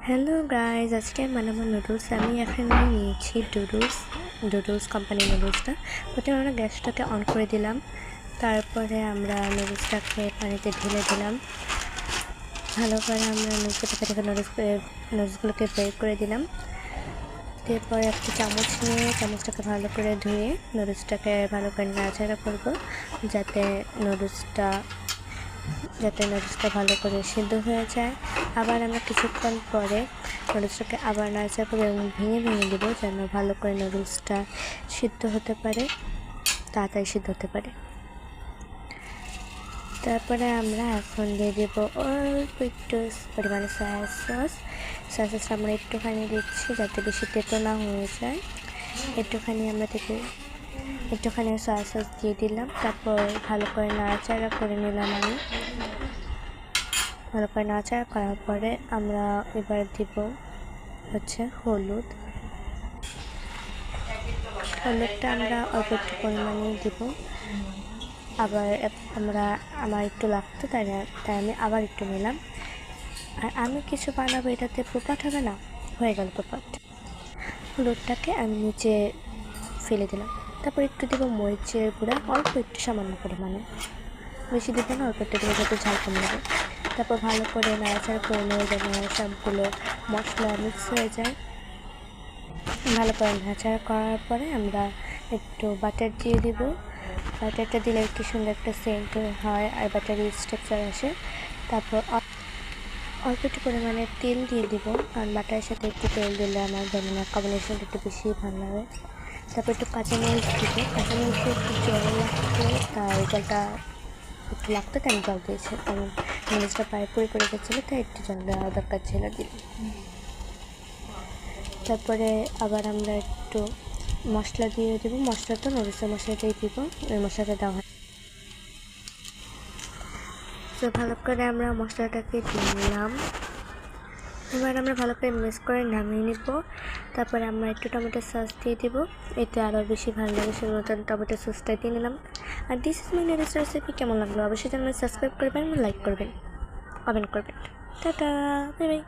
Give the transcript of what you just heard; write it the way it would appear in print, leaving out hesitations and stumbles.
Hello guys, আজকে বানাবো noodles. আমি এখানে নিয়েছি ডুডলস কোম্পানির নুডলসটা। প্রথমে আমরা গ্যাসটাকে অন করে দিলাম, তারপরে আমরা নুডলসটাকে পানিতে ঢেলে দিলাম। ভালো করে আমরা নুডলসগুলোকে বের করে দিলাম। এরপরে একটা চামচ নিয়ে চামচটাকে ভালো করে ধুয়ে নুডলসটাকে ভালো করে নাড়াচাড়া করবো, যাতে নুডলসটা ভালো করে সিদ্ধ হয়ে যায়। আবার আমরা কিছুক্ষণ পরে নুডলসটাকে আবার নাড়াচাড়া করে এবং ভেঙে দেবো, যেন ভালো করে নুডলসটা সিদ্ধ হতে পারে, তাড়াতাড়ি সিদ্ধ হতে পারে। তারপরে আমরা এখন দিয়ে দেবো অল্প একটু পরিমাণে সয়া সসটা আমরা একটুখানি দিচ্ছি, যাতে বেশি তেতো না হয়ে যায়। একটুখানি সয়া সস দিয়ে দিলাম। তারপর ভালো করে নাড়াচাড়া করে নিলাম। ভালো করে নাড়াচাড়া করার পরে আমরা এবার দিব হলুদটা আমরা অল্প একটু পরিমাণে দিব। আমার একটু লাগতো, তাই আমি আবার একটু নিলাম। আর আমি কিছু বানাবো, এটাতে পোপাট হবে না, হয়ে গেল পোপাট। হলুদটাকে আমি নিচে ফেলে দিলাম। তারপর একটু দেবো মরিচের গুঁড়া, অল্প একটু সামান্য পরিমাণে, বেশি দেবো না, অল্প একটু দেবো, যাতে ঝাল কমে যাবে। তারপর ভালো করে নাড়াচাড়া করে নেওয়া যেন সবগুলো মশলা মিক্স হয়ে যায়। ভালো করে নাড়াচাড়া করার পরে আমরা একটু বাটার দিয়ে দিব। বাটারটা দিলে কি সুন্দর একটা সেন্ট হয় আর বাটারি স্ট্রাকচার আসে। তারপর অল্প একটু পরিমাণে তেল দিয়ে দিব, কারণ বাটারের সাথে একটু তেল দিলে আমার যেন কম্বিনেশনটা একটু বেশি ভালো লাগে। তারপর একটু কাঁচামরিচ দিব। কাঁচামরিচে একটু জল লাগতো, তাই জলটা একটু লাগতো, তাই আমি জল দিয়েছি, কারণ মরিচটা পায়ে পড়ে গেছিলো, তাই একটু জল দেওয়া দরকার ছিল দিলাম। তারপরে আবার আমরা একটু মশলা দিয়ে দেবো। মশলা তো নুডলসের মশলাটাই দিব, ওই মশলাটা দেওয়া হয়। তো ভালো করে আমরা মশলাটাকে দিয়ে নিলাম। এবার আমরা ভালো করে মিক্স করে নামিয়ে নিব। তারপরে আমরা একটু টমেটো সস দিয়ে দিব, এতে আরও বেশি ভালো লাগে, সেজন্য টমেটো সসটা দিয়ে নিলাম। আর দিস ইজ মাই নুডলস রেসিপি। কেমন লাগলো অবশ্যই চ্যানেল সাবস্ক্রাইব করবেন, লাইক করবেন, কমেন্ট করবেন। Tata, bye by.